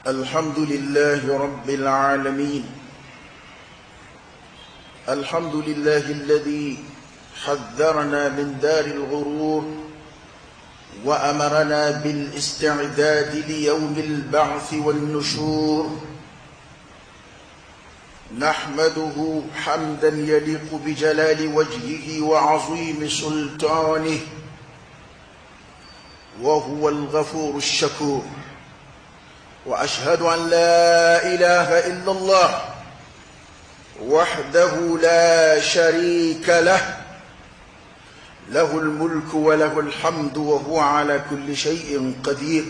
الحمد لله رب العالمين. الحمد لله الذي حذرنا من دار الغرور وأمرنا بالاستعداد ليوم البعث والنشور. نحمده حمدا يليق بجلال وجهه وعظيم سلطانه، وهو الغفور الشكور. وأشهد أن لا إله إلا الله وحده لا شريك له، له الملك وله الحمد وهو على كل شيء قدير.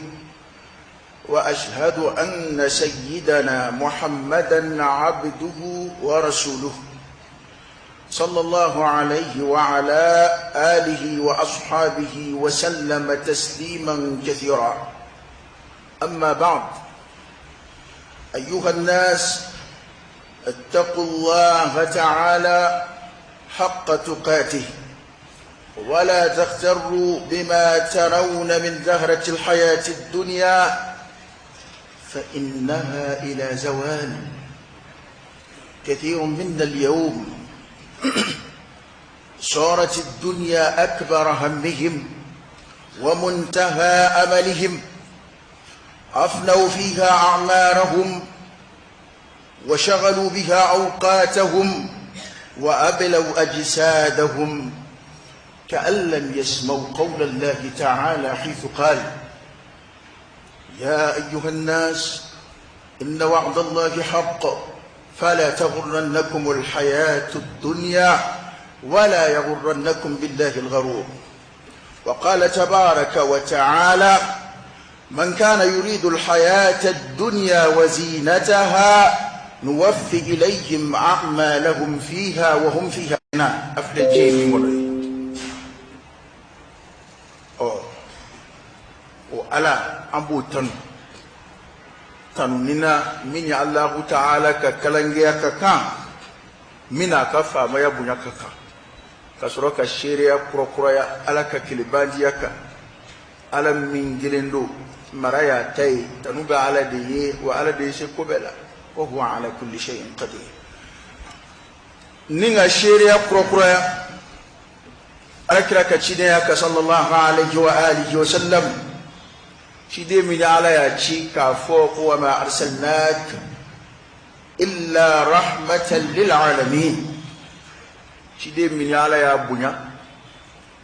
وأشهد أن سيدنا محمدا عبده ورسوله، صلى الله عليه وعلى آله وأصحابه وسلم تسليما كثيرا. أما بعد، أيها الناس، اتقوا الله تعالى حق تقاته، ولا تغتروا بما ترون من زهرة الحياة الدنيا، فإنها إلى زوال. كثير منا اليوم صارت الدنيا أكبر همهم ومنتهى أملهم، أفنوا فيها أعمارهم وشغلوا بها أوقاتهم وأبلوا أجسادهم، كأن لم يسمعوا قول الله تعالى حيث قال: يا أيها الناس إن وعد الله حق فلا تغرنكم الحياة الدنيا ولا يغرنكم بالله الغرور. وقال تبارك وتعالى: من كان يريد الحياة الدنيا وزينتها نوفي إليهم أعمالهم فيها وهم فيها أفلجين مري. وعلى أبو تنمنا من الله تعالى ككلنجيا ككا منا كفا ما يبنيا ككا كسرك الشريعة كروكرويا على ككلبانديا كا على من جلندو مرايا تاي تنوب على ديه وعلى ديه سكوبلا وهو على كل شيء قدير. نيغا شيريا كروكرويا أكرك تشيديا صلى الله عليه وآله وسلم شيدي من على ياتشيكا فوق: وما أرسلناك إلا رحمة للعالمين. شيدي من على يا بنيا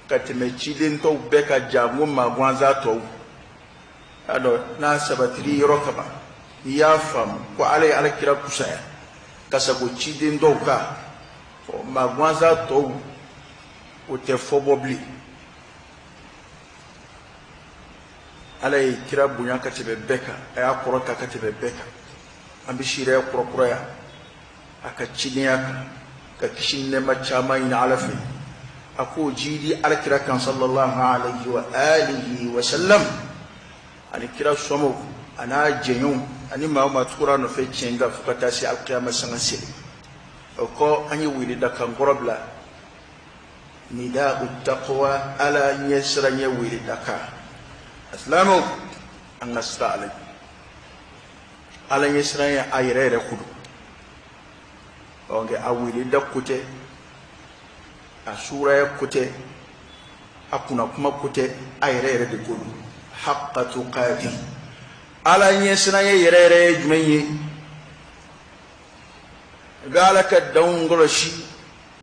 كتمي شيدين تو بكا جامو ما غوانزا تو ado na sabatiri rokaba ya fam ko ale ala kira kusaya kasago chidin doka o magwanza to o te fobobli ale kira bunya katebe beka ya korota katebe beka ambishire ya korokroya aka chidiya ka kishinne machama ina alafi ako jidi ala kira kan sallallahu alaihi wa alihi wa sallam ani kira somo ana jenyon ani ma tukura no fe chenga fukata si alqiyama sangasili ko anyi wili da kan gorobla nida uttaqwa ala yasra nya wili daka aslamu an nasta'ala ala yasra ya ayre kudu onge awili dakute asura ya kute akuna kuma kute ayre de kudu حق تقاته على يسنا يريري جميع قالك الدون قرشي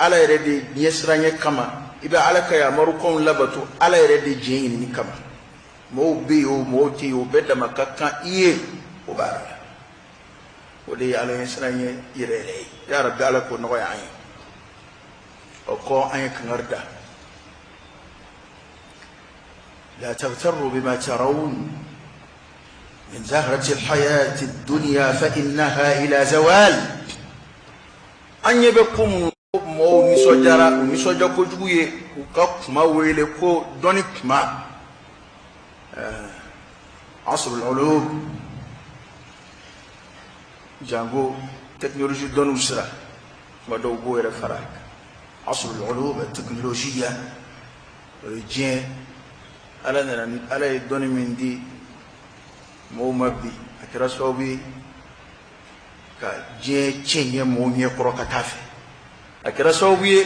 على يريد يسنا كما إذا عليك يا مركون لبتو على يريد جين كما مو بيو موتي وبدا مكاكا إيه وبارا ولي على يسنا يريري يا رب قالك ونغي عين وقو عين كنرده لا تغتروا بما ترون من زهرة الحياة الدنيا فإنها إلى زوال. أن يبقوا مو مسجرة ومسجرة كجوية وكف ما ويلكو دونك ما عصر العلوم جانغو تكنولوجي دون وسرة ما دوغو يرفراك عصر العلوم التكنولوجية رجين على يدوني من دي mo mabbi akira sobi ka je chenye mo nye koro katafe akira sobi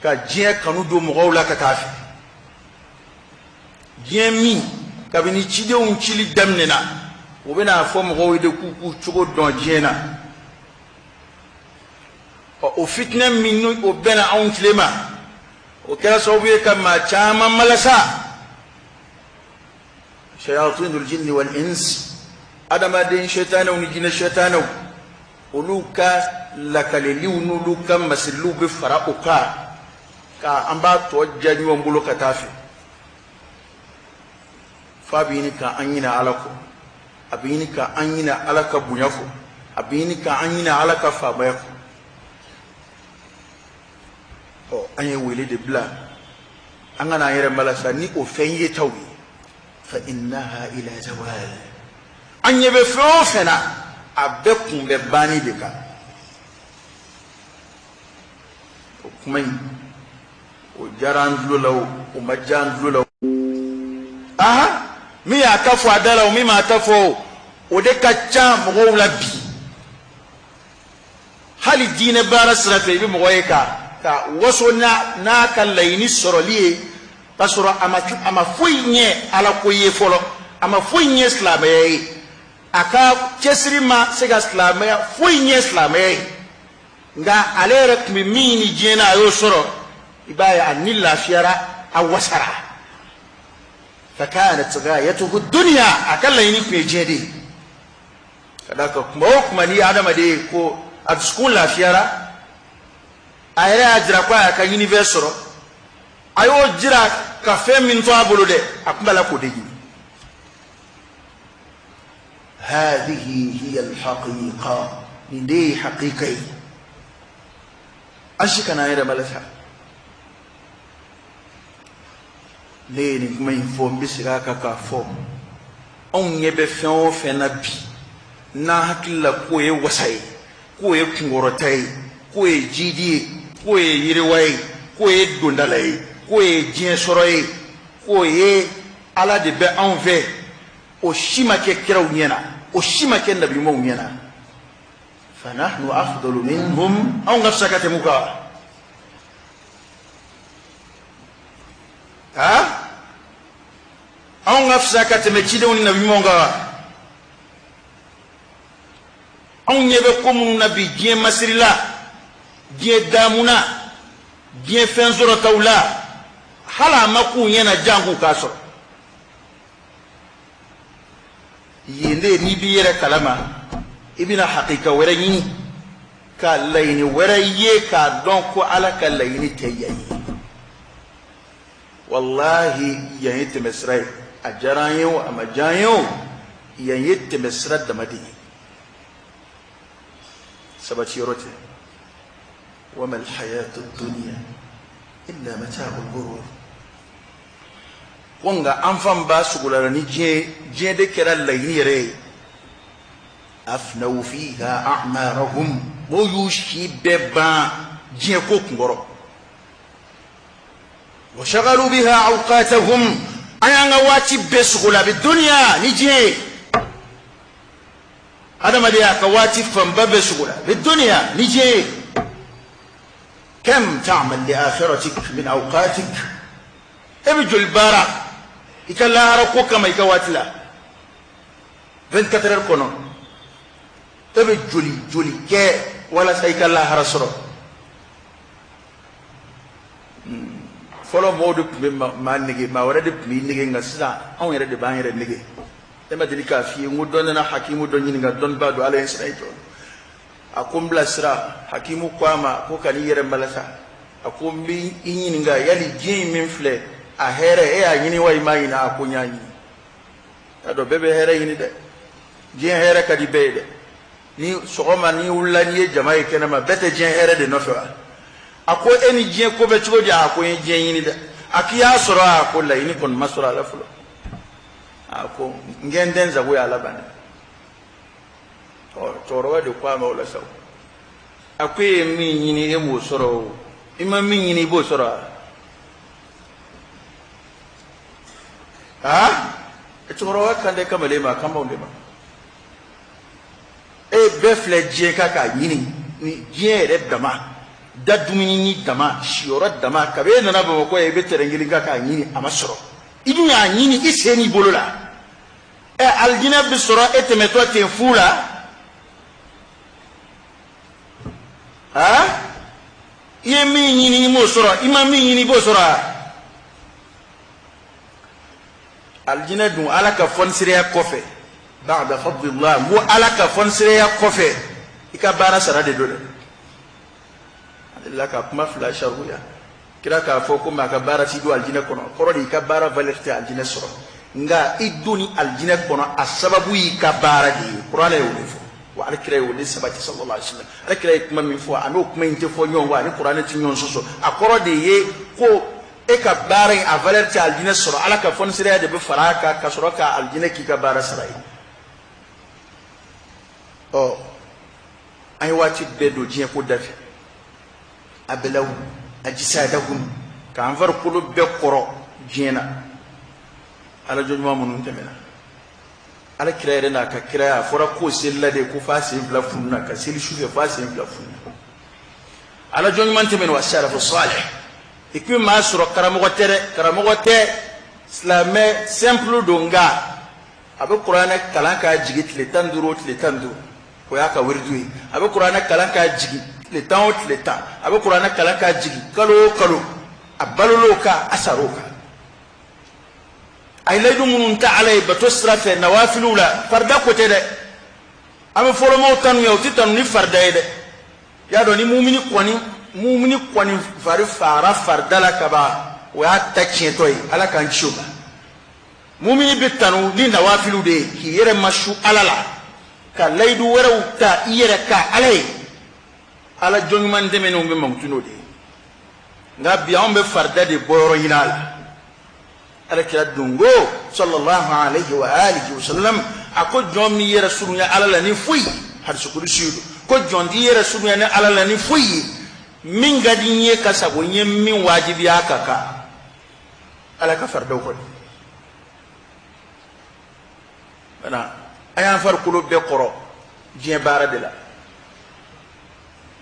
ka je kanu do mo wala katafe je mi ka bini chide un chili damnena o bena fo mo wide kuku chugo don jena o fitna minnu o bena on flema o kira sobi ka ma chama malasa شياطين الجن والإنس أدم دين شيطان ونجين شيطان ولوكا لكاليلي ونولوكا مسلو بفراؤكا كأنبا توجاني ومبولوكا تافي فابينك أنينا علىكو أبينك أنينا علىك بنيكو أبينك أنينا علىك فابيكو أني ولد بلا أنا يرمى لساني أفني توي فإنها إلى زوال أن يبفوفنا أبكم بباني بك وكمين وجران لولو ومجان لولو مي أتفو أدالا ومي ما أتفو ودكا جام غولا بي هل الدين بارس رفي بمغويكا وصونا ناكا ليني سروليه pasoro ama fuinye ala koye folo ama fuinye islamay aka kesrima sega islamay fuinye islamay nga alere kimi mini jena yo soro ibaya anilla fiara awasara fakanat ghayatuhu dunya akalla yini ku jede kadaka kuma ni adama de ko at school la fiara ayre ajira kwa aka university ayo jira ka fem min to abulu de akbala ko deji هذه هي الحقيقة ندي حقيقي أشكنا يا رمالتها لين ما يفهم بسرعة كافهم أون يبفهم فنبي ناكل كوي وساي كوي كورتاي كوي جدي كوي يروي كوي دوندالاي كوي جينسوراي كوي على دب أنفه وشيما كيراو نينا وشيما كنبي مو نينا فنحن أفضل منهم أو نفسك تموكا أو نفسك تمشيدون نبي مونغا أو نبكم نبي جي مسرلا جي دامونا جي فنزورة تولا حالا مكو ينا جانغو كاسر yende ni biyere kalama ibina haqiqa wara yini ka layni wara ye ka don ko ala ka layni tayayi wallahi yayit misrai ajarayo amajayo yayit misrad da madini sabati rote wama alhayatu ad-dunya illa mata'ul ghurur wonga enfant ba sugula ni je de kera layni re afnaw fiha a'marahum wa yushi beba je ko ngoro wa shaghalu biha awqatahum ayanga wati besugula bi dunya ni je adama dia ka wati famba besugula bi dunya ni je kam ta'mal li akhiratik min awqatik ibjul bara ikalla harako kama ikawatila 24 heures kono tabe joli ke wala say kala harasoro folo modu ma nigi ma wara de mi nigi nga sida on yere de ban yere nigi tema dilika fi ngudon na hakimu don nyini nga don badu ala insayto akum blasra hakimu kwama ko kali yere malasa akum bi nyini nga yali jin min fle a here a yini way mai na akunya ni ado bebe here yini de jien here kadi bede ni sogoma ni ulani jama'i kenama bete jien here de nofa ako eni jien ko be chodi ako jien yini de akiya sura ako la yini kon masura la fulo ako ngenden za go ya labana o toro de kwa ma wala saw akwe mi yini e mo soro ima mi yini bo soro etoro kande kamale ma kamonde ma e befle je kaka yini ni je re dama da dumini ni dama shiora dama kabe nana ba ko e betere ngili kaka yini amasoro idu ya yini iseni bolola e aljina bisura etemeto te fula ha yemi yini mo sura imami yini bo sura aljina dun alaka fonsiriya kofe ba'da fadlillah mu alaka fonsiriya kofe ikabara sarade dole Allah ka kuma fila sharuya kira ka fo ko ma ka bara ti do aljina kono koro di ka bara valerte aljina soro nga iduni aljina kono asababu yi ka bara di qur'ana yo fo wa alkira yo de sabati sallallahu alaihi wasallam alkira kuma min fo ano kuma inte fo nyon wa ni qur'ana ti nyon soso akoro de ye ko e ka bara a valerte aljina soro ala ka fon sire de be faraka ka soro ka aljina ki ka bara sarai o ay wati be do jien ko dafi abelaw ajisadahum ka anvar kulu be koro jiena ala jojuma munun temena ala kirayre na ka kiraya fora ko sella de ko fasi bla funna ka sel shufe fasi bla funna ala jojuma temena wa sharafu salih ikwi ma suro karamogote islamé simple donga abe qur'ana kalanka jigi tile tanduro ko ya ka wirdu abe qur'ana kalanka jigi le temps abe qur'ana kalanka jigi kalo abalolo ka asaroka ay laydu munun ta alay bato strafe nawafilula farda ko tede abe folo mo tanu yawti tanu ni farda ede ya do ni mumini kwani fari fara fardala kaba wa takchetoy ala kan chuba mumini bitanu ni nawafilu de ki yere mashu alala ka laydu wara ta yere ka alay ala jongman de meno be mamtuno de ngabi ambe farda de boyoro hinala ala kira dungo sallallahu alaihi wa alihi wasallam ako jomi yere surunya alala ni fuyi har sukuru shidu ko jondi yere surunya ni alala ni fuyi min gadinye kasabo nye min wajibi akaka ala ka fardaw ko bana ayan far kulo be qoro je bara de la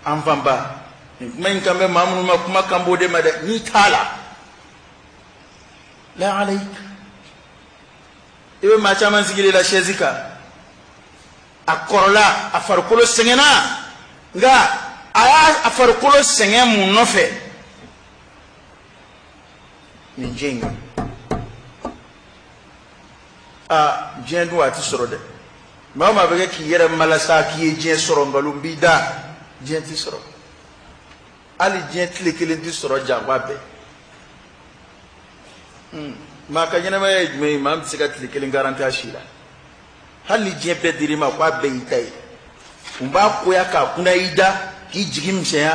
amfamba min kambe mamnu ma kuma kambo de made ni tala la alayk ibe ma chama sigile la shezika akorola afar kulo sengena nga aya afarkulo senge mun nofe ni jenga jendu ati soro de mama bege ki yere malasa ki jen soro ngalum bida jenti soro ali jentli kelen di soro jangwa be ma ka nyene may me mam sikatli kelen garanta shila hali jebe dirima kwa be itai umba ko ya ka kuna ida ki jigim sheya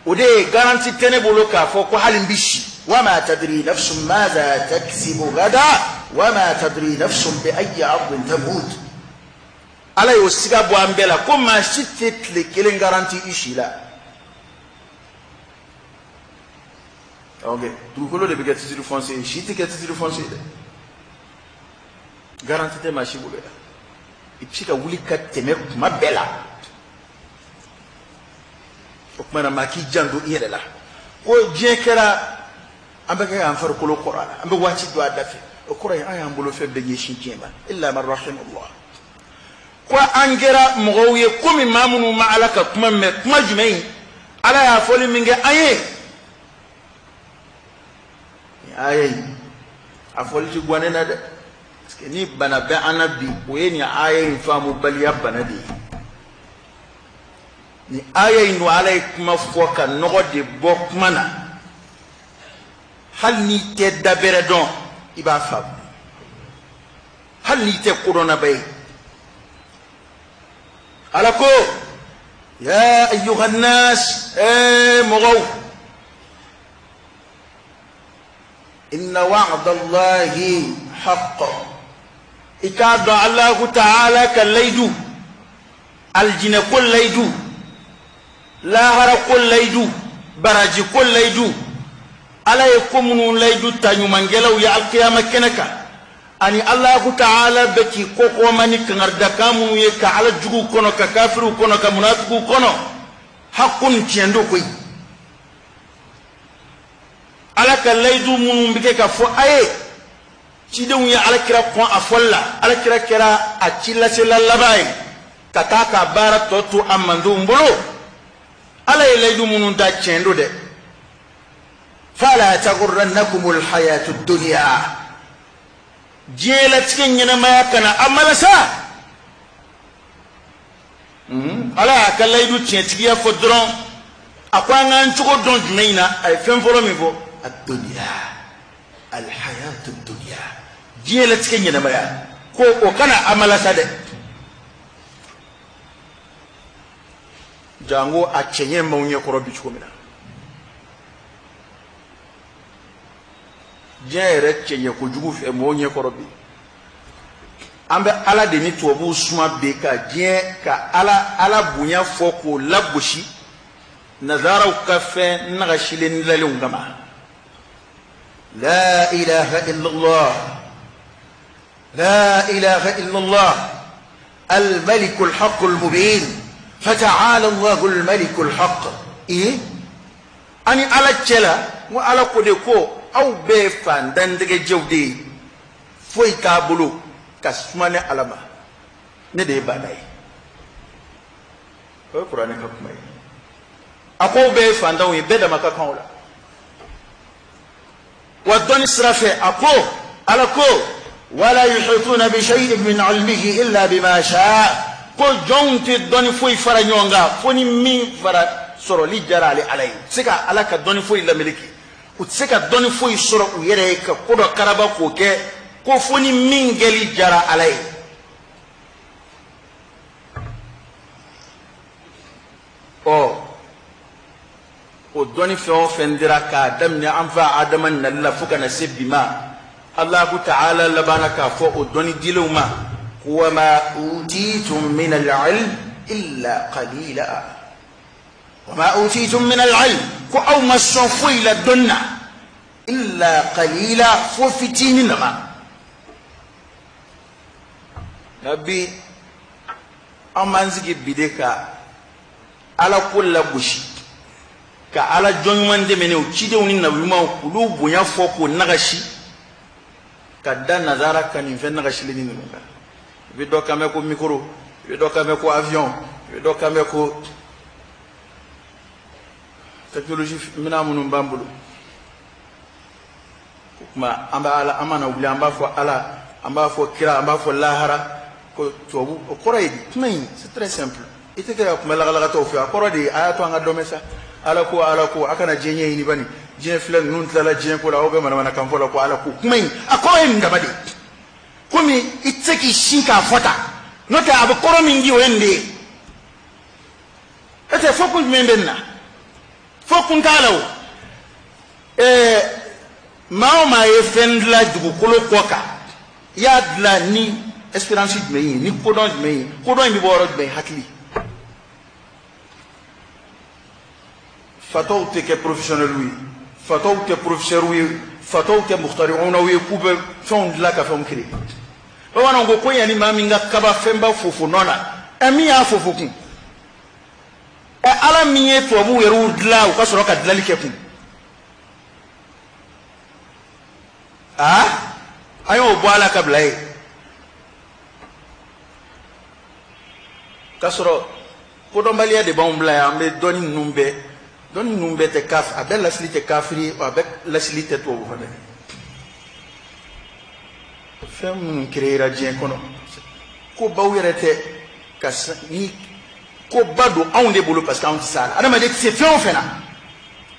ode garanti tene bolo ka fo ko halin bishi wama tadri nafsun madha taksibu gada wama tadri nafsun bi ayyi ardin tamut ala yo siga bo ambela ko ma shitet le kelen garanti ishila okay tu ko lo de bigat titre foncier shiti ke titre foncier de garanti te ma shibu gada ipika wuli ka teme kuma bela okmana maki jando yela ko jekera ambaka an far kulo qur'ana ambe wati do adafi o qur'an ay ambulo febbe yeshi jema illa man rahimahullah ko angera mogoye komi mamunu ma alaka kuma me kuma jumai ala ya foli minge aye afoli ti gwanena de parce que ni bana be anabi o yeni aye famu bali ya bana de ni aya inu alay kuma foka nogo de bok mana hal ni te dabere don iba fab hal ni te corona bay alako ya ayyuha an-nas mugaw inna wa'da allahi haqqan ikadu allah ta'ala kallaydu aljina kullaydu la hara kullaydu baraji kullaydu ala yakumunu laydu tanyumangelaw ya alqiyamah kenaka ani Allah ta'ala beki koko mani kangarda kamu ye ka ala jugu kono ka kafiru kono ka munafiku kono hakun tiendo koy ala ka laydu mun bike ka fo aye ci de ya ala kira ko afolla ala kira kira a cilla sella labai kata ka bara totu amandu mbolo ala laydu mun da tiendo de fala taghurrannakumul hayatud dunya jela cikin yana maya kana amala sa ala ka laydu ciki ya fodron akwa ngan chuko don jumeina ay fen foro mi fo ad-dunya al-hayatud dunya jela cikin yana maya ko kana amala sa de jango a cenye maunye korobi chuko mina jere cenye ko jugu fe maunye korobi ambe ala de ni tobu suma be ka je ka ala bunya foko labushi nazara ka fe naga shilen lalun gama la ilaha illa allah la ilaha illa allah الملك الحق المبين فتعالى الله الملك الحق أني على الجلا وعلى كودكو أو بفان دندك جودي فوي كابلو كسمانة علما ندي بداي القرآن كمي أكو بفان داوي بدا ما كاولا ودون سرافة أكو على كو ولا يحيطون بشيء من علمه إلا بما شاء ko jonti doni foyi fara nyonga foni min fara soro li jarale alay sika alaka doni foyi la miliki u sika doni foyi soro u yere ka kodo karaba ko ke ko foni min geli jara alay o doni feo fendira ka damni anfa adaman nalla fuka nasibima Allah ta'ala labana ka fo o doni diluma وما أوتيتم من العلم إلا قليلا وما أوتيتم من العلم أو ما صفي لدنا إلا قليلا ففتين لما نبي أمانزك بديك على كل بشي كعلى جنوان دي مني وشيدوني نبيما قلوب يفوق نغشي كدا نظارة كان ينفن نغشي لني نمغا vido kame ko micro vido kame ko avion vido kame ko technologie mina munum bambulu ma amba ala amana wuli amba fo ala amba fo kira amba fo lahara ko tobu o koray tmay c'est très simple ite kira ko mala la to fi akoro di ayato nga domesa ala ko akana jenye ni bani je filan nun tala je ko la obe mana kan fo la ko ala ko tmay akoro ndabadi kumi itseki shinka fota nota abukoro mingi wende ete fokun membenna fokun kalaw maoma yefendla dugukolo koka yadla ni espérance dmeyi ni kodon dmeyi kodon mi boro dmeyi hakli fataw te ke professionnel wi fataw te professeur wi fataw te mukhtari'una wi kube fond la ka fam kiri wana ngo ko yani maminga kaba femba fufu nona emi ya fufu kun ala miye to bu yeru dla u ka soro ka dlali ke kun ayo boala kablay ka soro ko do mbalia de bon bla ya me doni numbe te kaf abel la slite kafri avec la slite to bu fa fem créera dien kono ko bawirete kas ni ko bado awnde bulu parce que on sala adama de c'est fait on fena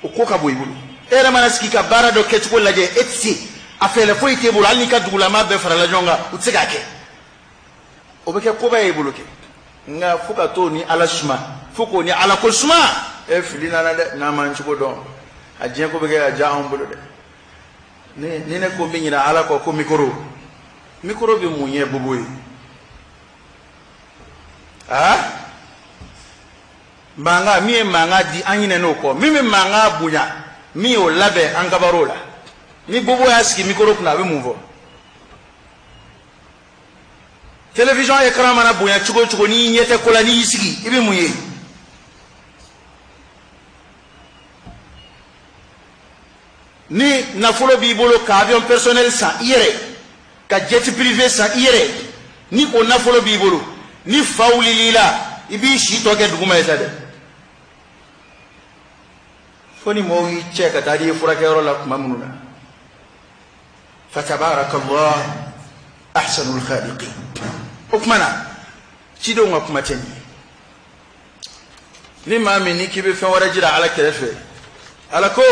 o ko ka boy bulu era manaski ka barado ke ko laje etsi afele ko ite bulu alni ka dugula ma be fara la jonga utsiga ke o be ke ko bay bulu ke nga fuka to ni ala suma fuko ni ala ko suma e filina na de na man chuko don a dien ko be ke ja on bulu de ni ne ko bi ni ala ko micro bi munye bubuyi manga mi manga di anyine no ko mi manga bunya mi o labe angabarola mi bubu ya ski micro kuna be muvo télévision écran mana bonya chugo chugo ni yete kola ni isigi ibi muye ni nafolo bi bolo ka avion personnel sans yere ka jet privé sans yere ni ko nafolo bi bolo ni fawli lila ibi shi to ke duguma yetade foni mo wi cheka tadi fura ke ro la mamnuna fatabarakallah ahsanul khaliqin ukmana cido nga kuma tani ni mami ni kibe fe wara jira ala kerefe ala ko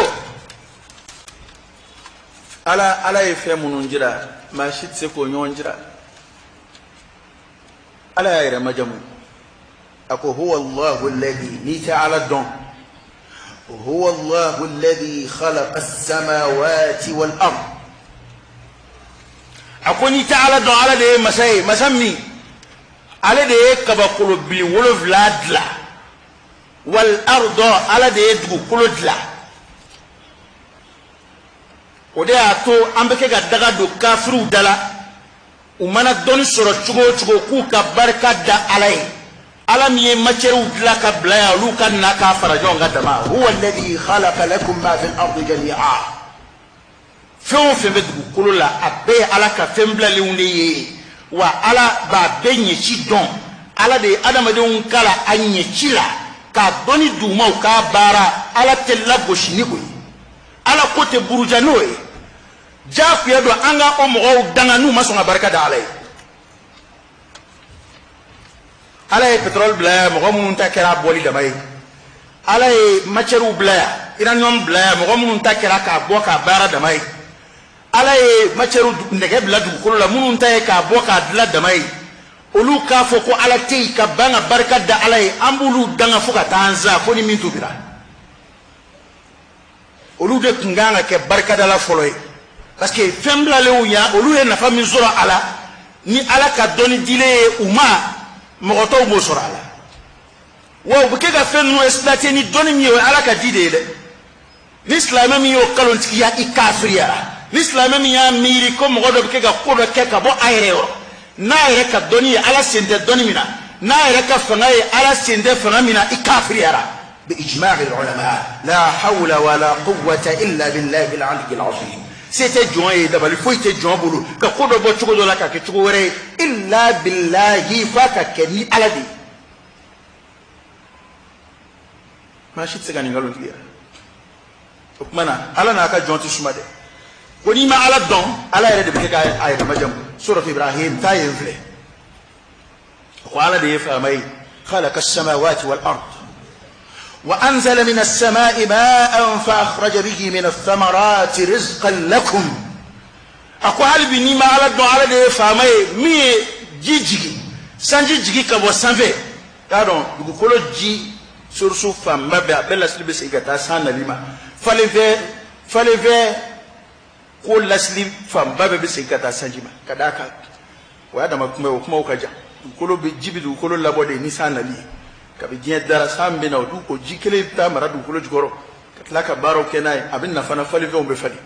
ala e fe munun jira ma shit se ko nyon jira ala ya ira majamu ako huwa allah alladhi ni ta'ala don huwa allah alladhi khalaqa as-samawati wal ard akoni ta'ala don ala de masami ala de kaba kulubi wolofladla wal ardo ala de dugu kulodla ode ato ambeke ga daga do kafiru dala umana doni soro chugo ku ka barka da alai ala miye macheru dla ka blaya luka na ka farajo ngata ma huwa alladhi khalaqa lakum ma fil ardi jami'a fon fe be dugu kulola abe ala ka fembla leunde ye wa ala ba benye ci don ala de adamadenw kala anye ci la ka doni dumaw ka bara ala tella goshini ko ala kote burujano e jafu ya do anga o mo danga nu maso baraka da alay ala e petrol bla mo mun ta kera boli da bay ala e macheru bla iranium bla mo mun ta kera ka boka bara da may ala ye macheru ndege bla du ko la munun tay ka boka dla damay olu ka fo ko ala tay ka banga barka da ala ye ambulu danga fuka tanza ko ni min tubira olu de nganga ke barka da la foloy parce que fembla le uya olu ye nafa min zora ala ni ala ka doni dile uma mogoto bo sora ala wo buke ga fenno exploiter ni doni mi ala ka dide de l'islam mi yo kalon tiya ikafriya l'islam mi ya miri ko mo do ke ga ko do ke ka bo ayre na ayre ka doni ala sende doni mina na ayre ka fanga ala sende fanga mina ikafriya bi ijma' al ulama la hawla wala quwwata illa billahi al ali al azim c'était joint d'abord il faut était joint bulu ka ko do bo chugo do la ka ke chugo wore illa billahi fa ka keni ala di mashi tsegani ngalon tiya mana ala na ka jonti sumade koni ma ala don ala yere de be ka ay ma jam surat ibrahim ta yevle ko ala de fa may khalaqa as-samawati wal ard wa anzala min as-sama'i ma'an fa akhraja bihi min ath-thamarati rizqan lakum ako halbi ni ma ala don ala de fa may mi jijigi sanji jigi ka bo sanve ka don du ko lo ji sursu famba be abella slibe sigata sanalima fallait faire ko lasli famba be sigata sanjima kadaka wa da makuma kuma ukaja kolo be jibidu kolo labode ni sanali kabe jien dara sambe na du ko jikele ta maradu kolo jigoro katlaka baro kenai abin na fana fallait faire on be fali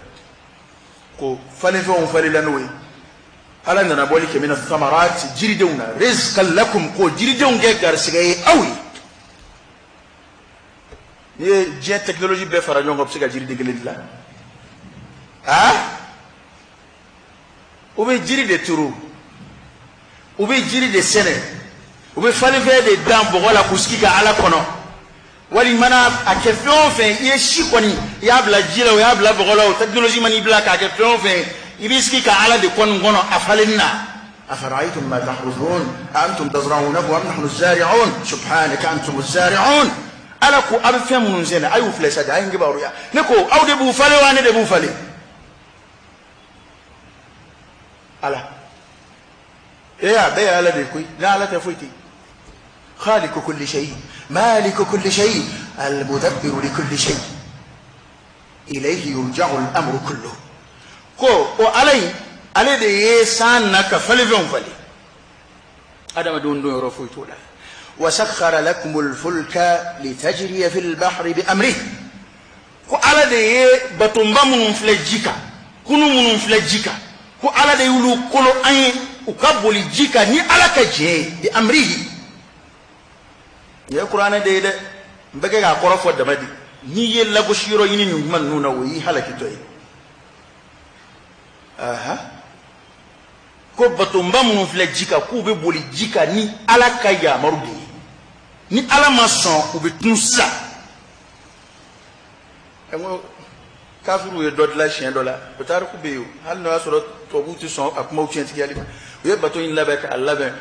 ko fallait faire on fali lanwe ala na boli ke mina thamarat jirideuna rizqan lakum ko jirideun ge gar sigaye awi ye je technologie be fara ñongo psika jiri de gelid la ube jiri de turu ube jiri de sene ube fali fe de dambo wala kuski ka ala kono wali mana akefion fe ye shikoni ya bla jira ya bla bogola technologie mani bla ka akefion fe ibiski ka ala de kon ngono afalinna afara'aytum ma tahruthun antum tazra'unahu am nahnu az-zari'un subhanaka antum az-zari'un ala ko abe fem nun zena ayu flesa da ngi baru ya ne ko awde bu fale wane de bu fale ala ya be ala de koy la ala ta fuiti khaliq kulli shay malik kulli shay al mudabbir li kulli shay ilayhi yurja'u al amru kulluhu ko o alai ale de yesan naka fale fem fale adama don do ro fuito da وسخر لكم الفلك لتجري في البحر بأمره ko ala de ye batumba munun filajika kunu munun filajika ko ala de yulu kolo anye ukabuli jika ni alaka je bi amrihi ya qur'ana de mbege ga korofo da madi ni ye lago shiro yini ni man nuna wi halaki toy aha ko batumba mun fle jika ku be boli jika ni alaka ya marudi ni ala mason u be tunsa emo kafiru ye dod la chien dola peut-être ku be yo hal no asoro to buti son akuma chien ti yali ye bato in labe ka allabe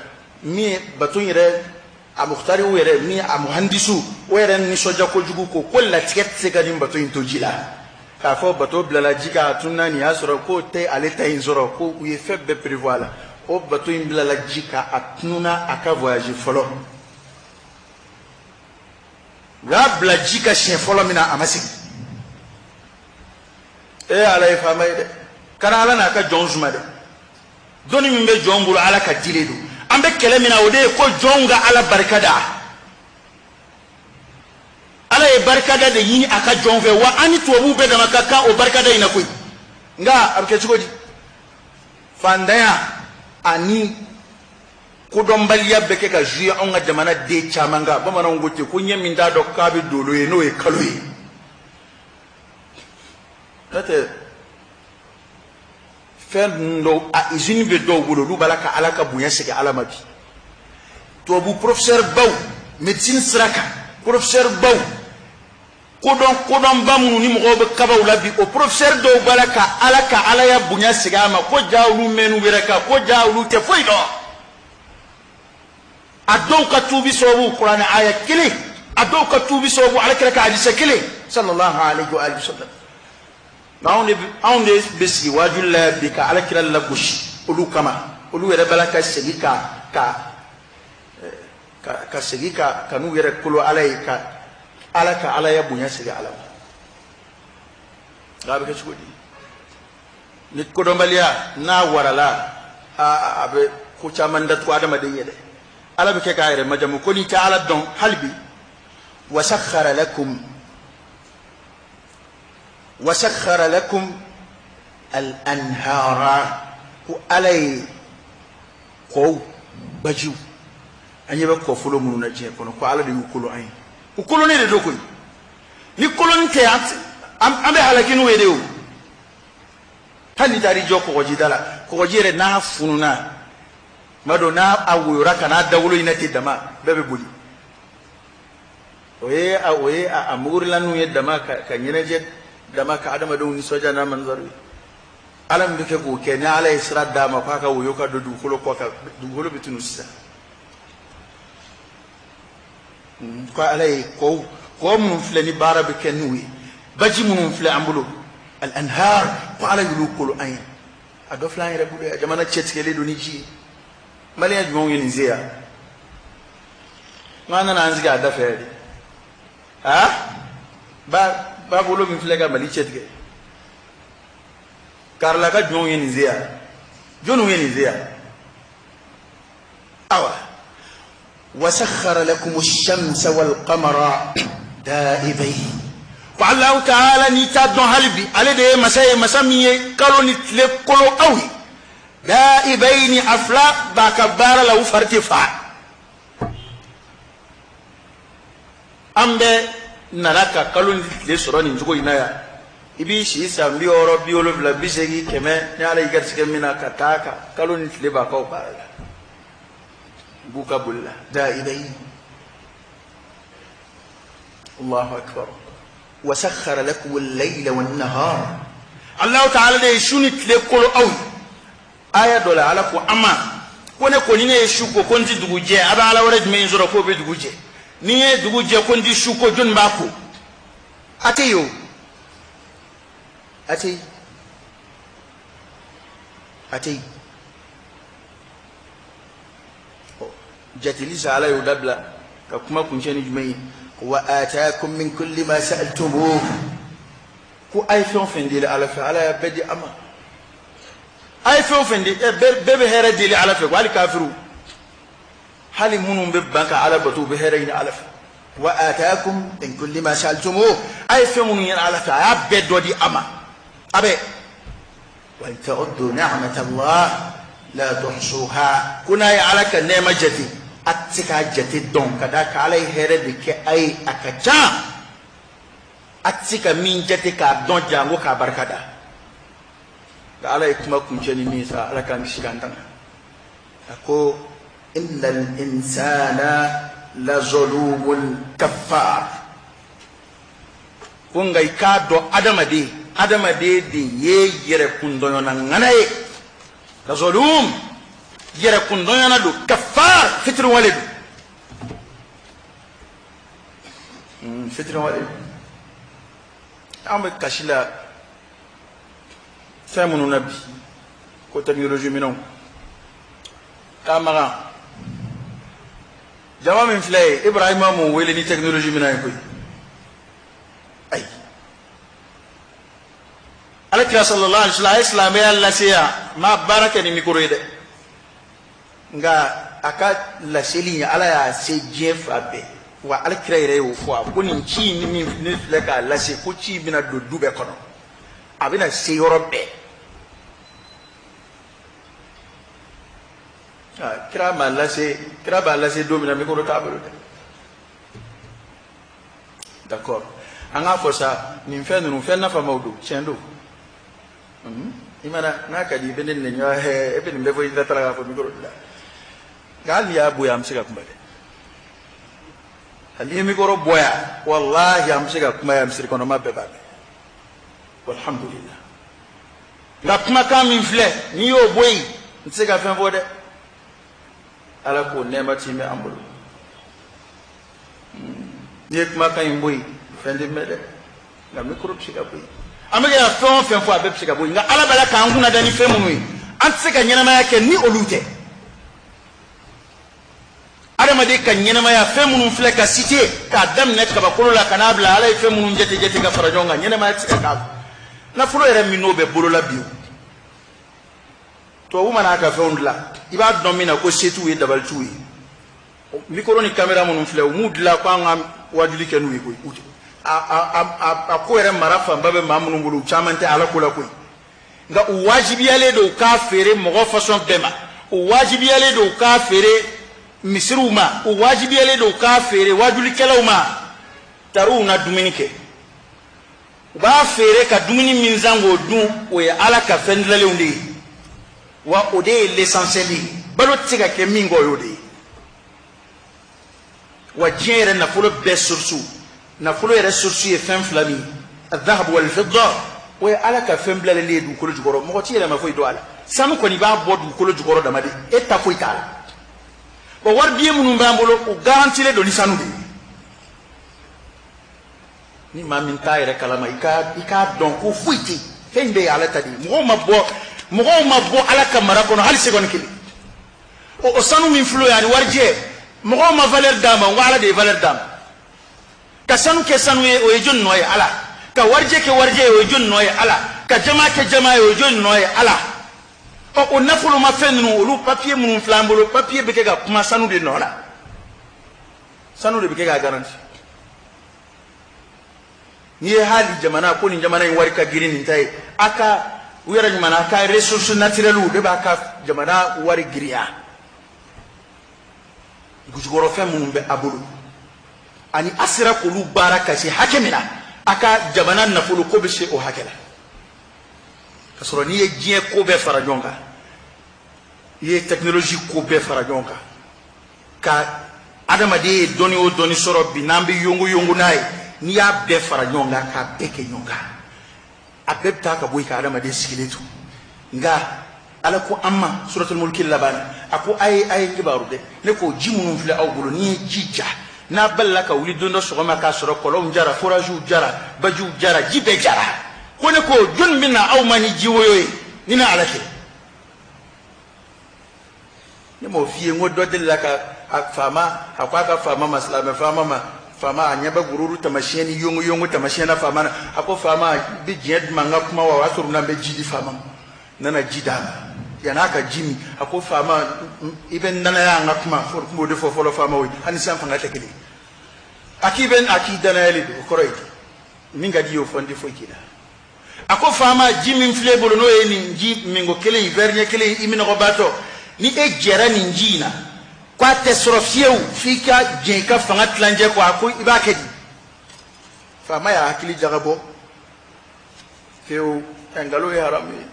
mi bato yere a mukhtari were mi a muhandisu were ni soja ko jugu ko kolla tiket se gadin bato in to jila ka fo bato blala jika tunna ni asoro ko te aleta in zoro ko ye febbe prévoir o bato in blala jika atnuna aka voyage folo la bla jika chien folo mina amasi ala ifama de kana ala na ka jonzuma de doni min be jonbulu ala ka diledu ambe kele mina ode ko jonga ala barkada ala e barkada de yini aka jonve wa ani tobu be da makaka o barkada ina koy nga abke chigodi fandaya ani ko don baliya be ke ka juya on ga jamana de chamanga ba manan gote ko nyemin da do kabe dolo e no e kaloyi nate fendo a izini be do gulo du balaka alaka bunya sege alamabi to bu professeur baw médecine sraka professeur baw kodon bamu ni mo be kabaw labi o professeur do balaka alaka alaya bunya sege ama ko jawlu menu bereka ko jawlu te foido adon ka tubi sobu qur'an aya kili adon ka tubi sobu alaka ka hadith kili sallallahu alaihi wa sallam aunde besi wajulla bika ala kira la gushi ulu kama ulu yere balaka segika ka segika kanu yere kulo alaika alaka ala ya bunya segi ala gabe ka chugodi nit ko do mbaliya na warala abe ko chamanda to adama de yede ala be ke kayre majamu ko ni ta ala don halbi wa sakhkhara lakum وسخر لكم الأنهار علي قو بجو أني بكو فلو منو نجيه كونو كو على دي يقولو أين يقولو نيدي دوكوي يقولو نتي أم بحالكين ويديو هل نتاري جو كو جدالا كو جيري نا فنونا مدو نا أو يراكا نا دولو ينتي دما بيبي بولي oye amur lanu yadda ma ka yinaje da ma ka adama don ni soja na manzaru alam duke go ke ne ala isra da ma fa ka wuyo ka du kulo ko ka du kulo bitunu sa ko alai ko mun flani bara be kenwi baji mun fla ambulo al anhar ko ala yulu kulo ayin ado flan yere budo jamana chetkele do ni ji maliya jumon yin ziya ngana na anziga da fere ba bolo min flega mali chetge karla ka jon yen zia jonu yen zia awa wasakhara lakum ash-shamsa wal qamara da'ibayn fa Allah ta'ala ni tadon halbi ale de masamiye kaloni le kolo awi da'ibayn afla ba kabara la ufartifa ambe naraka kalon le soro ni njugo inaya ibi shi sambi oro bi olo bla bisegi keme nyala igarske mina kataka kalon le ba ko ba buka bulla daidai Allahu akbar wasakhara lakum al-layla wan-nahar Allah ta'ala de shunit le kolo aw aya dola ala ko amma kone ko ni ne shuko konti duguje aba ala wara jme nzoro ko be duguje niye dugu je kondi shuko jon bako ateyo atey jatiliza ala yudabla ka kuma kunsheni jumai wa ataakum min kulli ma sa'altumuh ku ayfon fendi ala fa ala badi ama ayfon fendi bebe hera dili ala fa wal kafiru hali munum be banka ala batu be herayna ala fa wa ataakum min kulli ma sa'altumuh ay famun yan ala fa ya bedodi ama abe wa ta'uddu ni'matallah la tuhsuha kuna ya ala ka nema jati atika jati don kada ka ala here de ke ai akacha atika min jati ka don jango ka barkada da ala kuma kunce ni misa ala kan shigantana ako innal insana la zalumun kaffar kunga ikado adama de ye yere kundoyo na nganaye la zalum yere kundoyo na do kaffar fitru walid fitru walid ambe kashila famunu nabi ko technologie minon kamera jama min filay ibrahima mo wele ni technologie minan koy ay alakira sallallahu alaihi wasallam islam ya lasiya ma baraka ni mikoro de nga aka laseli ala ya se jefa be wa alakira ire wo fo ko ni chi ni min ne fleka lasi ko chi bina do dube kono abina se yorobe kira ba lase domina mikoro tabelo de d'accord anga fosa ni fe nu fe na fa mawdu chendo imana naka di benen ne nya he e benen be fo ida tara ko mikoro la gal ya boya am siga kumbade ali mikoro boya wallahi am siga kuma ya msiri kono mabbe babe walhamdulillah la kuma kam min fle ni yo boy ntsiga fen fode ala ko nema time ambul ni kuma kan boy fende mede la mikoro siga boy amega ya fen fo abe siga boy nga ala bala kan huna dani femu mi antsiga nyana ma yake ni olute adama de kan nyana ma ya femu fle ka cité ka dam net ka bakolo la kanabla ala femu jete ka farajonga nyana ma tsika ka na fulo era minobe bolola biu to wuma na ka fondla iba domina ko setu e dabal tuwi mikoro ni camera mun fle mu dila ko ngam waduli kenu ko uti a ko era marafa mbabe mamunu ngulu chamante ala kula ko nga wajibi yale do ka fere mo façon bema wajibi yale do ka fere misruma wajibi yale do ka fere waduli kelawma taruna duminike ba fere ka dumini minzango dun o ya ala ka fendlale undi wa ode l'essentiel balo tiga ke mingo yode wa jere na fulo be sursu na fulo yere sursu e fem flami الذهب والفضه و ala ka fem blale le du ko jugoro mo ti yele ma foy do ala sanu ko ni ba bodu ko jugoro dama de etta foy tala o war biye munum bambolo o garantie le do ni sanu de ni ma min tayre kala ma ika don ko fuiti fende ala tadi mo ma bo ala kamara kono hal segon kili o sanu min flo yani warje mo ma valeur dama wala de valeur dama ka sanu ke sanu e o jon noye ala ka warje ke warje o jon noye ala ka jama ke jama o jon noye ala o nafulu ma fennu olu papier mun flambolo papier be ke ga kuma sanu de nola sanu de be ke ga garanti ni hali jamana ko ni jamana in warka girin tay aka wira jamana ka ressources naturelles de ba ka jamana wari giriya gujugoro fe mun be abulu ani asira ko lu baraka si hakemina aka jamana nafulu ko be se o hakela kasoro ni je ko be farajonga ye technologie ko be farajonga ka adama de doni o doni soro binambi yongu nay ni ya be farajonga ka beke nyonga abebta ka boy ka adama de sigiletu nga ala ko amma suratul mulk laban ako ay kibaru de ne ko jimunun fil awbulu ni jija na balla ka wuli dondo so ma ka soro kolom jara foraju jara baju jara jibe jara ko ne ko jun minna aw mani jiwoyoy ni na alake ne mo fiye ngodo de la ka fama akwa ka fama maslama fama anyaba gururu tamasheni yongu tamashena fama ako fama bi jed manga kuma wa wasuru na be jidi fama nana jida yana ka jimi ako fama iben nana ya nga kuma for kumbo de fofolo fama wi hani sam fanga tekeli akiben akidana yeli do koroyti minga di yo fondi fo kida ako fama jimin fle bolo no e ni ji mingo kele hiverne kele imino ko bato ni e jera ni njina kwa te sorofieu fika jenka fanga tlanje ko ako ibake di fama ya akili jagabo feu engalo ya harami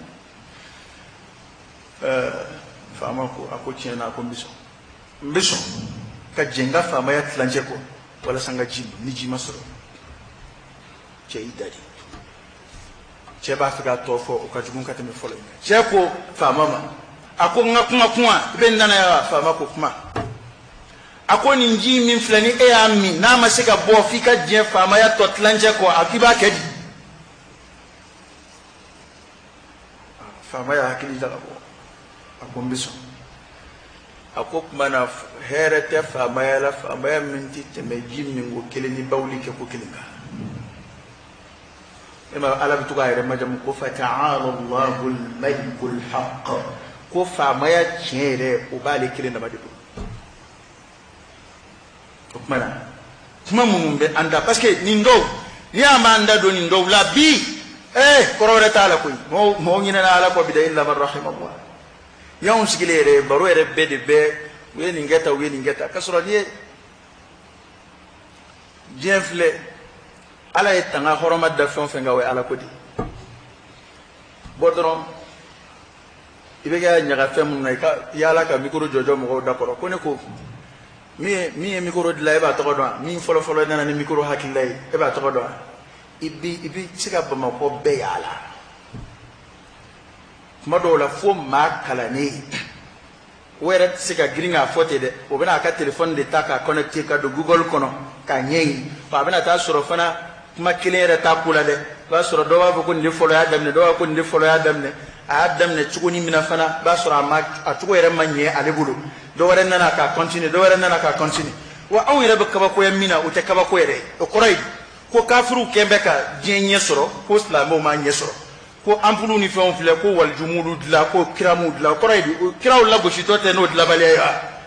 fama ko ako tiena ko mbiso ka jenga fama ya tlanje ko wala sanga jimi ni jima soro che idadi che ba fika tofo o ka jugun ka teme folo che ko fama ma ako nga kuma ben nana ya fama ko kuma ako ni nji min flani e ammi na ma sika bo fika je fama ya to tlanje ko akiba kedi fama ya hakili da ko ako mbiso ako kuma na herete fama ya la fama ya minti teme jimi ngo keleni bawli ke ko kelinga إما ألا بتوعي رما جم كوفا تعالى الله الملك الحق كوفا ما يتشير وبالي كلنا ما دبوا كمانا كم مم بأندا بس كي نيندو يا ما أندا دو نيندو لا بي كورة تعالى كوي مو يننا على كوا بدأ إلا من رحم الله يوم سكيلة برو بدي وين نجتا كسر دي جنفله ala e tanga horoma da fon fenga we ala kodi bodron ibe ga nyaga fem na ka yala ka mikro jojo mo d'accord ko ne ko mi mikro de la e ba to do mi folo na ni mikro hakilay e ba to do ibi sika ba ma ko be yala mado la fo ma kala ne were sika gringa fote de o bena ka telephone de taka connecter ka do google kono ka nyei fa bena ta soro fana kuma kilere ta kula de ba soro do ba ko ndi folo ya damne do ko ndi folo ya damne a damne chuguni mina fana ba soro ma a chugo yere manye ale bulu do wara nana ka continue wa aw yere ba ko yamina o te kaba ko yere o koray ko kafiru kembe ka jenye soro ko islamo ma nye soro ko ampulu ni fon fle ko wal jumulu dila ko kiramu dila koray di kiraw la go shito te no dila baliya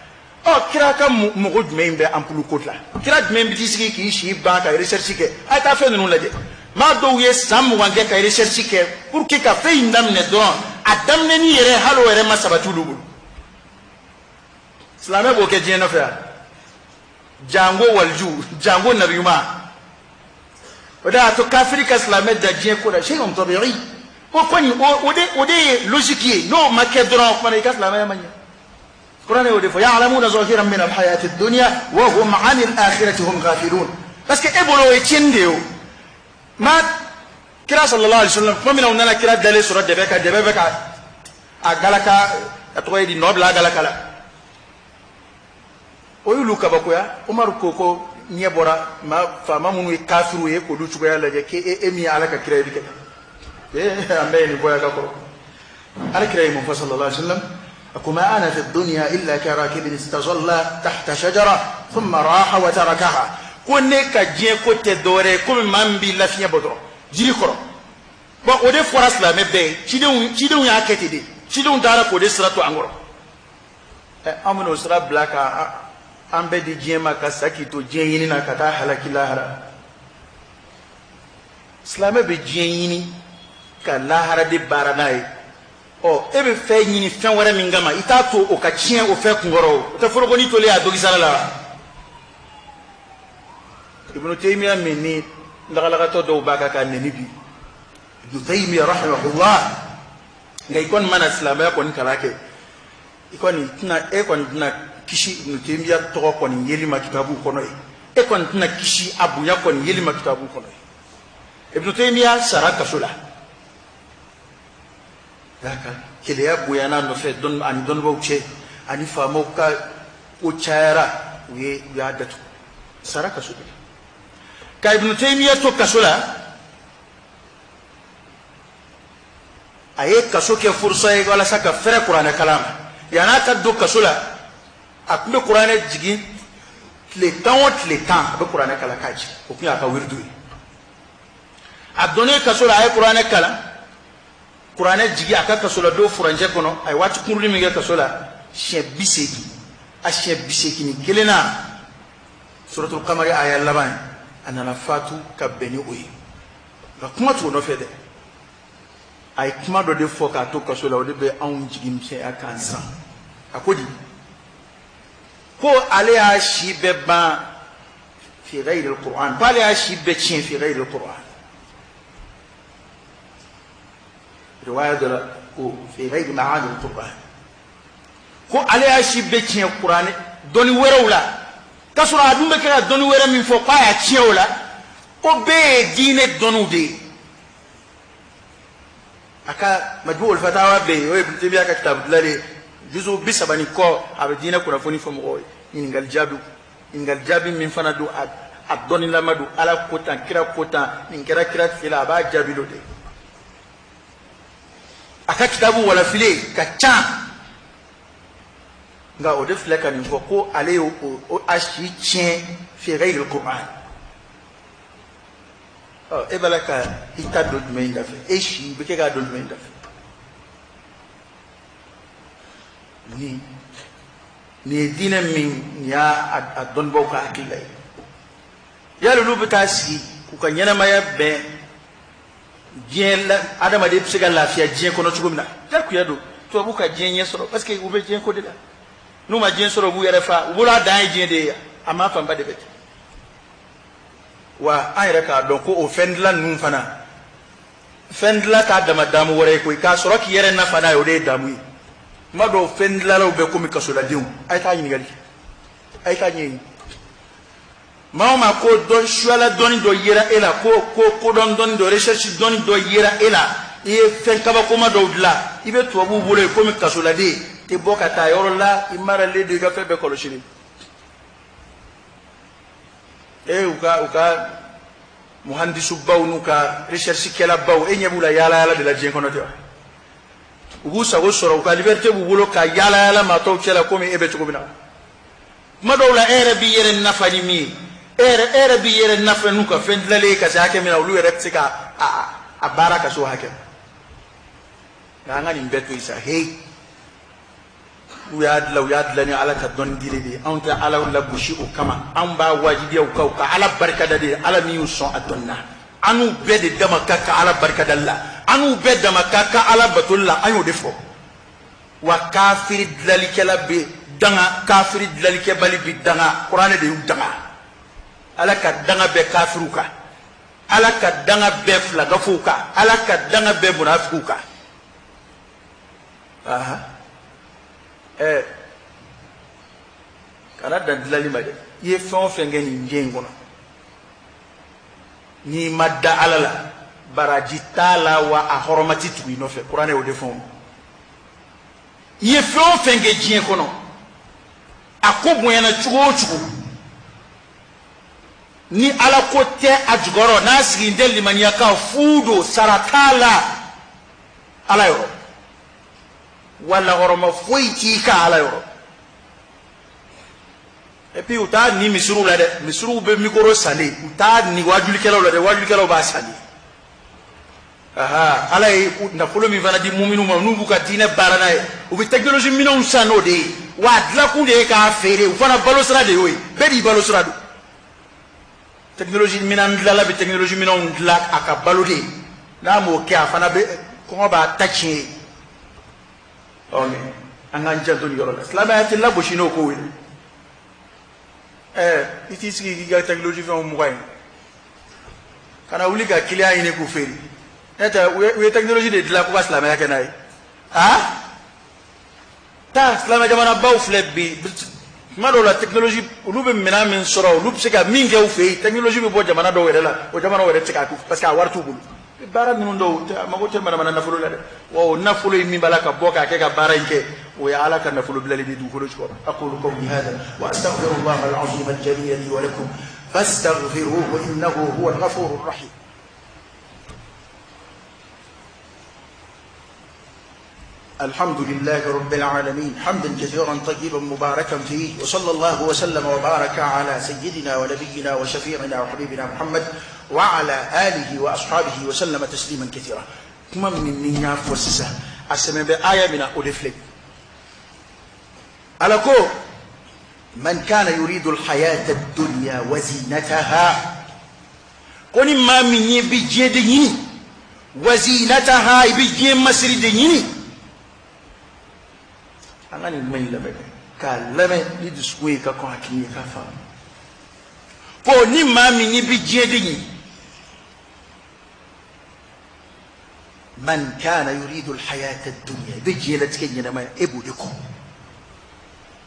kira ka mugo jumɛn bɛ ampulu ko la kira jumɛn bi sigi k'i si ban ka recherche kɛ a ta fɛn ninnu lajɛ maa dɔw ye san 20 kɛ ka recherche kɛ pour que ka fɛn in daminɛ dɔrɔn a daminɛni yɛrɛ hali o yɛrɛ ma sabati olu bolo silamɛ b'o kɛ diɲɛ nɔfɛ yan jango waliju jango nabiyuma o de y'a to kafiri ka silamɛ da diɲɛ ko la shay'un tabi'i o kɔni o de ye logique ye n'o ma kɛ dɔrɔn o kumana i ka silamɛya ma ɲɛ القرآن يقول يعلمون ظاهرا من الحياة الدنيا وهم عن الآخرة هم غافلون بس كأبلو يتشنديو ما كرا صلى الله عليه وسلم فمن أننا كرا دليل سورة دبك أغلق أتوي دي نوبلا أغلق لا ويقولوا كبكويا عمر كوكو نيبورا ما فما منو كافرو يكودو تشويا لجي كي امي على كرا يدك أمين بويا كاكو على كرا يمون صلى الله عليه وسلم ما أنا في الدنيا إلا كراكب استظل تحت شجرة ثم راح وتركها كونك جين كنت دوري كم من بلا فيا بدر جري كرو با ودي فرس لا مبي تشيدون يا كتيدي تشيدون دارا كودي سراتو انغور امنو سرا بلاكا امبي دي جيما كاساكي تو جيني نا كتا حلكي لاهرا اسلام بي جيني كلاهرا دي باراناي ebe fe nyini fen wara mingama itato o ka chien o fe kungoro te foro ko ni tole a dogisala la ibn taymiya minni ndagala to do baka ka ne nibi ibn taymiya rahimahullah ngai kon man islamaya kon kalake ikon tna kon tna kishi ibn taymiya to kon yeli ma kitabu kono kon tna kishi abu ya kon yeli ma kitabu kono ibn taymiya saraka sula daka kele ya buyana no fe don ani don bauche ani famo ka o chayara we ya datu saraka su ka ibn taymiya to kasula aye kaso ke fursa e wala saka fere qur'an kalam yana ka do kasula akube qur'an jigi le temps be qur'an kala kaji ko kuya ka wirdu adone kasula aye qur'an kala Qur'an jigi aka kasola do furanje kono ay wati kurli mi ga kasola she biseki a she biseki ni kelena suratul qamar aya laban anana fatu kabeni oyi ga kuma to no fede ay kuma do de fo ka to kaso la o de be an jigin se akansa akodi ko ale ya shi be ba fi ghayr alquran ko ale ya shi be chin fi ghayr alquran riwaya de ko fi ghayr ma'ani alquran ko ale ya shi be chin alquran doni werawla kasura adumbe kala doni wera min fo pa ya chin ko be dine donude aka majmu'ul fatawa be o ibn tabiya ka kitab lale juzu bisabani ko abe dina kuna foni fo mo ingal jabi min fanadu adoni lamadu ala kota kira kota min kira fila ba jabilo de aka kitabu wala file ka cha nga o de file kan ko ale o ashi chien fi ghayr alquran e balaka ita do men da fe e shi be ke ga do men da fe ni dina min ya adon bo ka akila ya lu bita si ku kan yana maya be jela adama de psiga lafiya je ko no tugumna tar ku yado to bu ka je yen soro parce que ube je ko de la no ma je soro bu yere fa bu la dan je de ama fa ba de be wa ayra ka don ko o fendla nun fana fendla ka dama damu wore ko ka soro ki yere na fana yo de damu ma do fendla lo be ko mi kasola diu ay ta yin gali ay ta yin ma ko don shuala doni do yera ela ko don do recherche doni do yera ela e fen kaba ko ma do dla ibe to bu bule ko mi kasola de te boka ta yoro la imara le de ga fe be ko lo shiri uka muhandisu baw nuka recherche kela baw e nyebula yala de la jien kono de ubu sago soro uka liberté bu bulo ka yala ma to kela ko mi ebe to bina madawla ere bi yere nafani mi ere bi yere nafani nuka fendlale ka sa ke mi ulu yere tsika a baraka so hake ngani mbeto isa hey ويادلني على كدون ديري أنت على ولا بشيء كما أم با واجدي أو كوكا على بركة دي على ميوسون أدنى أنو بيد دمكاك على بركة الله أنو بيد دمكاك على بطولة أيو دفو وكافر دلالك لا بي دعا كافر دلالك بالي بي دعا قرآن دي دعا على كدعا بكافروكا على كدعا بفلغفوكا على كدعا بمنافقوكا kana dan dilali ma de ye fon fenge ni njengono ni madda alala baraji tala wa ahoromati tuwi no fe qur'ane o defon ye fon fenge jien kono akobo yana chugo ni ala kote ajgoro na sigi ndeli mania ka fudo saratala ala yoro wala horoma foiti ka ala yoro et puis uta ni misuru la de misuru be mikoro sale uta ni wajuli kelo la de wajuli kelo ba sale aha ala yi na folo mi vana di mu'minu ma nu buka dine barana e u bi technology mina un sano de wa dla ku de ka fere u fana balosra de yoy be di balosra do technology mina ndla bi technology mina un dla aka balode na mo ke afana be ko ba tachi on angan janto ni yoro islamati la bo shino ko wi it is ga technology fa mo way kana wuli ga kilia ine ku feri eta we technology de la ko islam ya kenai ta islam jamana baw fleb bi mado la technology ulube mina min soro ulub sika minge u fe technology be bo jamana do were la o jamana were tika ku parce que a wartu bulu bara min ndo ma ko tel mana nafulu la de wo nafulu mi balaka boka ke ga bara nke o ya ala kan nafulu bilali di du ko ci ko aqulu qawli hada wa astaghfirullah al-azim al-jalil li wa lakum fastaghfiruhu innahu huwa al-ghafurur rahim الحمد لله رب العالمين حمدا كثيرا طيبا مباركا فيه وصلى الله وسلم وبارك على سيدنا ونبينا وشفيعنا وحبيبنا محمد وعلى آله وأصحابه وسلم تسليما كثيرا كما من نافوسسا أسمى بآية من أولفلك ألكو من كان يريد الحياة الدنيا وزينتها قل ما من يبجدني وزينتها يبجي مسري ديني angani mai lame ka lame ni diswe ka ko hakini ka fa po ni mami ni bijie dinyi man kana yuridu alhayata ad-dunya bijie la tikenya na ma ebudiko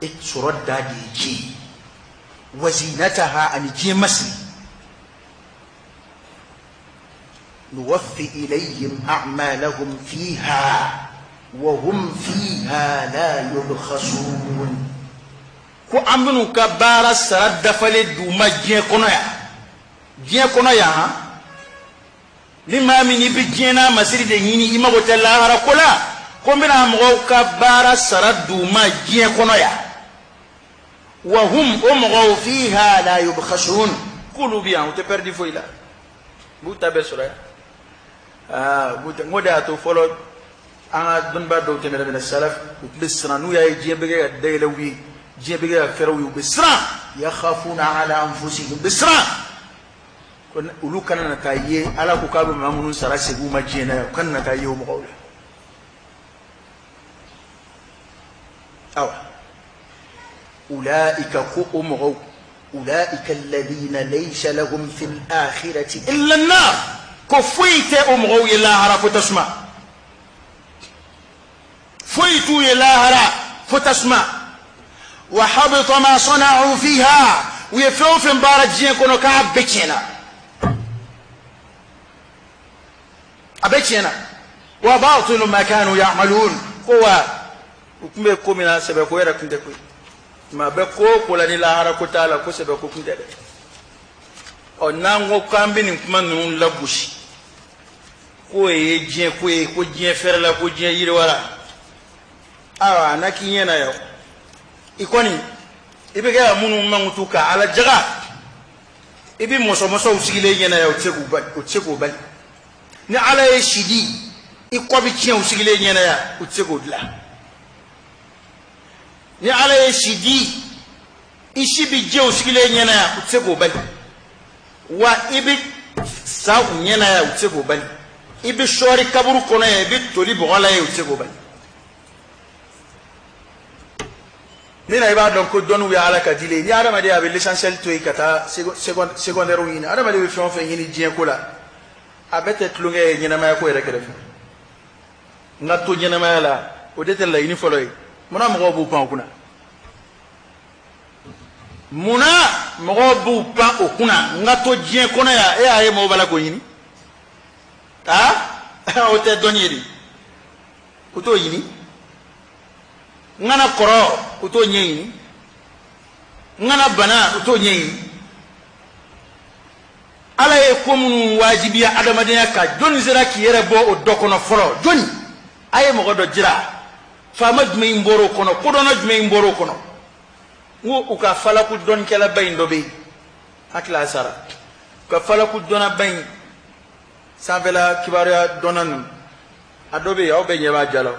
itsuradda diji wazinataha an ji masri nuwaffi ilayhim a'malahum fiha وهم فيها لا يبخسون كو امنو كبار سرد فلدو ما جين كونو يا لما من بجينا مسير ديني اما وتلا ركولا كومبنا مغو كبار سرد ما جين كونو يا وهم امغو فيها لا يبخسون كلوا بيان وتبردي فويلا بوتا بسرا بوتا ngoda to follow anga dun ba do temere ben salaf bisra nu yaay jebege daylawi jebege ferawi bisra yakhafuna ala anfusihim bisra kon ulu kanana kaye ala ko kabu mamunun sarase bu majena kanana kaye mo qawla aw ulaika qumghu ulaika alladhina laysa lahum fil akhirati illa an-nar kufita umghu ila harafu tasma فويتوا إلى هراء فتسمع وحبط ما صنعوا فيها ويفعوا في مبارك جين كونوا كعب بيتنا أبيتنا وباطل ما كانوا يعملون هو وكم يكون من سبكوا يركن تكوي ما بكوا كولا نلا هراء كتالا كو سبكوا كن تدري أو نانغو كامبين كمان نون لبوش كوي جين كو جين فرلا كو جين يروارا awa na kinyena yo ikoni ibega munu mangutuka ala jaga ibi moso usigile nyena yo tsegu bali ni ala yeshidi ikobi kien usigile nyena ya utsegu dla ni ala yeshidi ishibi je usigile nyena ya utsegu bali wa ibi sa nyena ya utsegu bali ibi shori kaburu kono ya ibi toli bola ya utsegu bali mina iba don ko donu ya ala ka dile ni adama de abe l'essentiel to ikata secondaire wina adama de fion fe yini dien ko la abete tlunge nyina ma ko rek def na to nyina ma la o detel la yini foloy mona mo bu pan kuna mona mo bu pan o kuna ngato dien ko na ya e aye mo bala ko yini o te donyeri ko to yini ngana koro uto nyeini ngana bana uto nyeini ala e komunu wajibiya adamadenya ka joni zira ki yere bo o dokono folo joni aye mo godo jira fama dum mboro kono ko dono dum mboro kono ngo uka fala ku don kala bayndo be akla sara ka fala ku dona bayn savela kibaria donan adobe yaw be nyeba jalo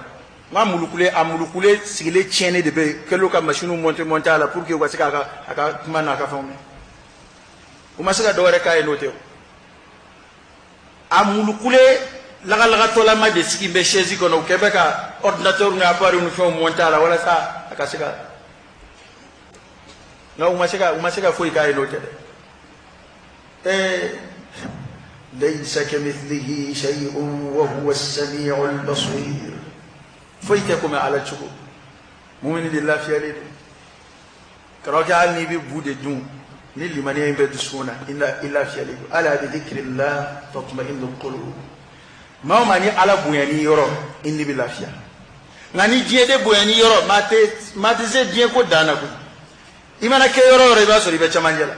ma mulukule sigile tiene de be kelo ka machine monter ala pour que o wasika aka mana ka fami o masika do re kay noté amulukule laga to la ma de siki be chaise ko no kebeka ordinateur nga appareil no fo monter ala wala sa aka sika na o masika foi kay noté laysa kamithlihi shay'un wa huwa as-sami'ul basir فايتكم على الشكو مؤمن بالله في عليه كراجع علني ببود الدون للي من ينبد السونة إلا في عليه ألا بذكر الله تطمئن القلوب ما هو ماني على بوياني يرى إني بالله فيها ngani jede boyani yoro mate se die ko dana ko imana ke yoro reba so ribe chamanjela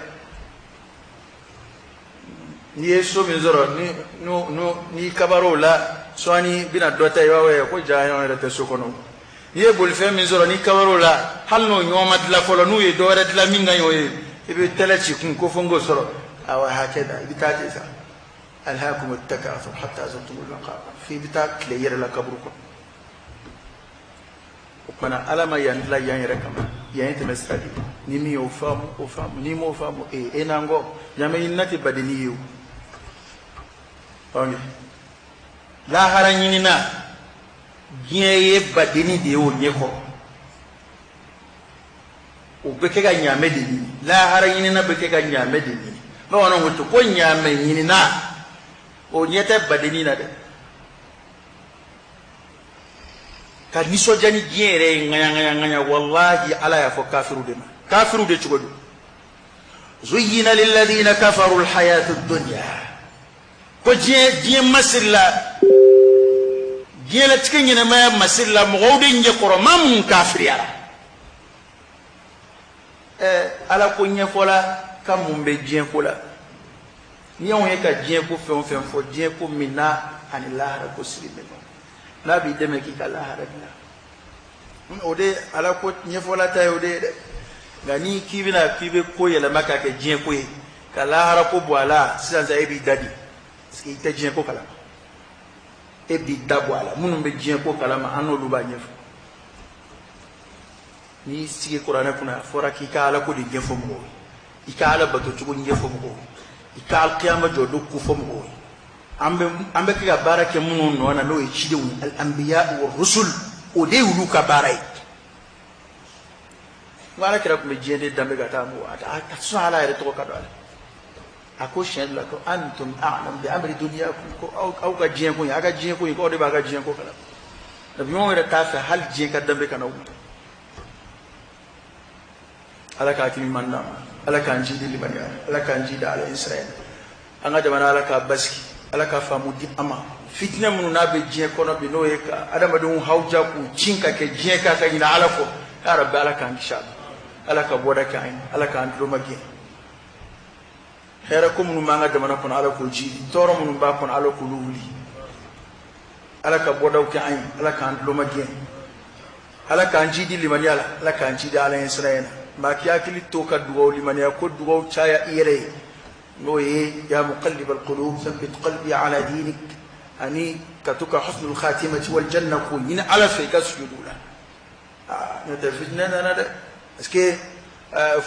ni eso mi zoro ni kabaro la swani bina dota yawe ko jayo rete sokono ye bol fe mi zoro ni kabaro la halno nyoma dila folo nu ye dore dila minga yoye ibe telechi kun ko fongo soro awa hakeda ibitati sa alhaakum at-takathur hatta zurtum al-maqabir fi bitak layra la kabrukum mana alama yandla yanyere kama yanyete mesadi ni mi ofamu ni mo ofamu enango nyame inati badini yu onge lahara ɲinina diɲɛ ye badeni de ye o ɲɛkɔrɔ o bɛ kɛ ka ɲaamɛ de ɲini lahara ɲinina bɛ kɛ ka ɲaamɛ de ɲini bamananw ko ko ɲaamɛ ɲinina o ɲɛ tɛ badeni na dɛ ka nisɔndiya ni diɲɛ yɛrɛ ye ŋaɲa wallahi ala y'a fɔ kafiru de ma kafiru de cogo di zuyyina lilladhina kafaru alhayatu ad-dunya ko diɲɛ masiri la diɲɛlatigɛ ɲɛnamaya masiri la mɔgɔw de ɲɛkɔrɔ maa minnu kafiriyara ala ko ɲɛfɔla ka mun bɛ diɲɛ ko la ni anw ye ka diɲɛ ko fɛn o fɛn fɔ diɲɛ ko min na ani lahara ko siri bɛ ɲɔgɔn n'a b'i dɛmɛ k'i ka lahara dilan o de ala ko ɲɛfɔla ta ye o de ye dɛ nka ni k'i bɛ ko yɛlɛma k'a kɛ diɲɛ ko ye ka lahara ko bɔ a la sisan e b'i da di parce que i tɛ diɲɛ ko kalama e b'i da bɔ a la minnu bɛ diɲɛ ko kalama an n'olu b'a ɲɛfɔ n'i sigi kuranɛ kunna a fɔra k'i ka ala ko de ɲɛfɔ mɔgɔw ye i ka ala bato cogo ɲɛfɔ mɔgɔw ye i ka alkiyama jɔdon ko fɔ mɔgɔw ye an bɛ kɛ ka baara kɛ minnu nɔ na n'o ye cidenw ye al-anbiya wa rusul o de y'olu ka baara ye n ko ala kɛra tun bɛ diɲɛ de danbe ka taa mɔgɔ a sɔn ala yɛrɛ tɔgɔ ka don a la a ko siɲɛ la ko antum a'lam bi amri dunyakum ko aw ka diɲɛ ko in aw ka diɲɛ ko in k'aw de b'a ka diɲɛ ko kala nabi ɲɔgɔn yɛrɛ t'a fɛ hali diɲɛ ka danbe kana wuli ala k'a hakili ɲuman d'an ma ala k'an jidi limaniya ala k'an jida ala israɛl an ka jamana ala k'a basigi ala k'a faamu di an ma fitinɛ minnu n'a bɛ diɲɛ kɔnɔ bi n'o ye ka adamadenw hawuja k'u cin ka kɛ diɲɛ kan ka ɲinɛ ala kɔ ya rabbi ala k'an kisi a ma ala ka bɔda kɛ an ye ala k'an tulo ma gɛn hɛrɛ ko minnu b'an ka jamana kɔnɔ ala k'o jidi tɔɔrɔ minnu b'a kɔnɔ ala k'olu wuli ala ka bɔdaw kɛ an ye ala k'an tulo ma gɛn ala k'an jidi limaniya la ala k'an jidi ala ye sira na maa k'i hakili to ka dugawu limaniya ko dugawu caya i yɛrɛ ye n'o ye ya muqallib alqulub thabbit qalbi ala dinik ani ka to ka husnul khatimati wal janna ko ɲini ala fɛ i ka sujudu la n'o tɛ fitinɛ nana dɛ parce que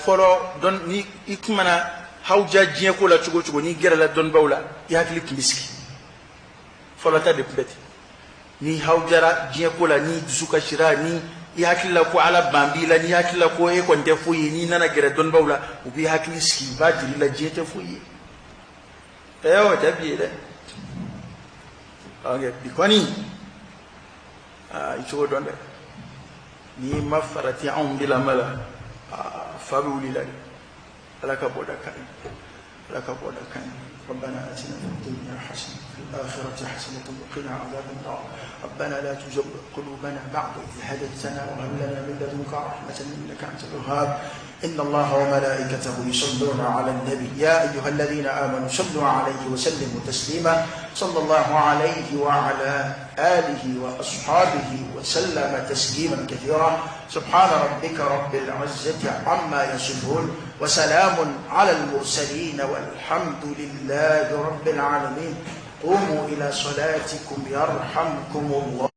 fɔlɔ dɔn ni i kumana hawuja diɲɛ ko la cogo o cogo n'i gɛrɛla dɔnnibaw la i hakili tun bɛ sigi fɔlɔ ta de tun bɛ ten ni hawujara diɲɛ ko la ni dusu kasira ni i hakili la ko ala ban b'i la ni hakili la ko e kɔni tɛ foyi ye n'i nana gɛrɛ dɔnnibaw la u b'i hakili sigi u b'a jira i la diɲɛ tɛ foyi ye o tɛ bi ye dɛ bi kɔni i cogo dɔn dɛ n'i ma farati anw de lamɛn la fa bɛ wuli la dɛ ala ka bɔda ka ɲi ala ka bɔda ka ɲi ربنا آتنا في الدنيا حسنة وفي الآخرة حسنة وقنا عذاب النار ربنا لا تزغ قلوبنا بعد إذ هديتنا وهب لنا من لدنك رحمة إنك أنت الوهاب إن الله وملائكته يصلون على النبي يا أيها الذين آمنوا صلوا عليه وسلموا تسليما صلى الله عليه وعلى آله وأصحابه وسلم تسليما كثيرا سبحان ربك رب العزة عما يصفون وسلام على المرسلين والحمد لله رب العالمين قوموا إلى صلاتكم يرحمكم الله.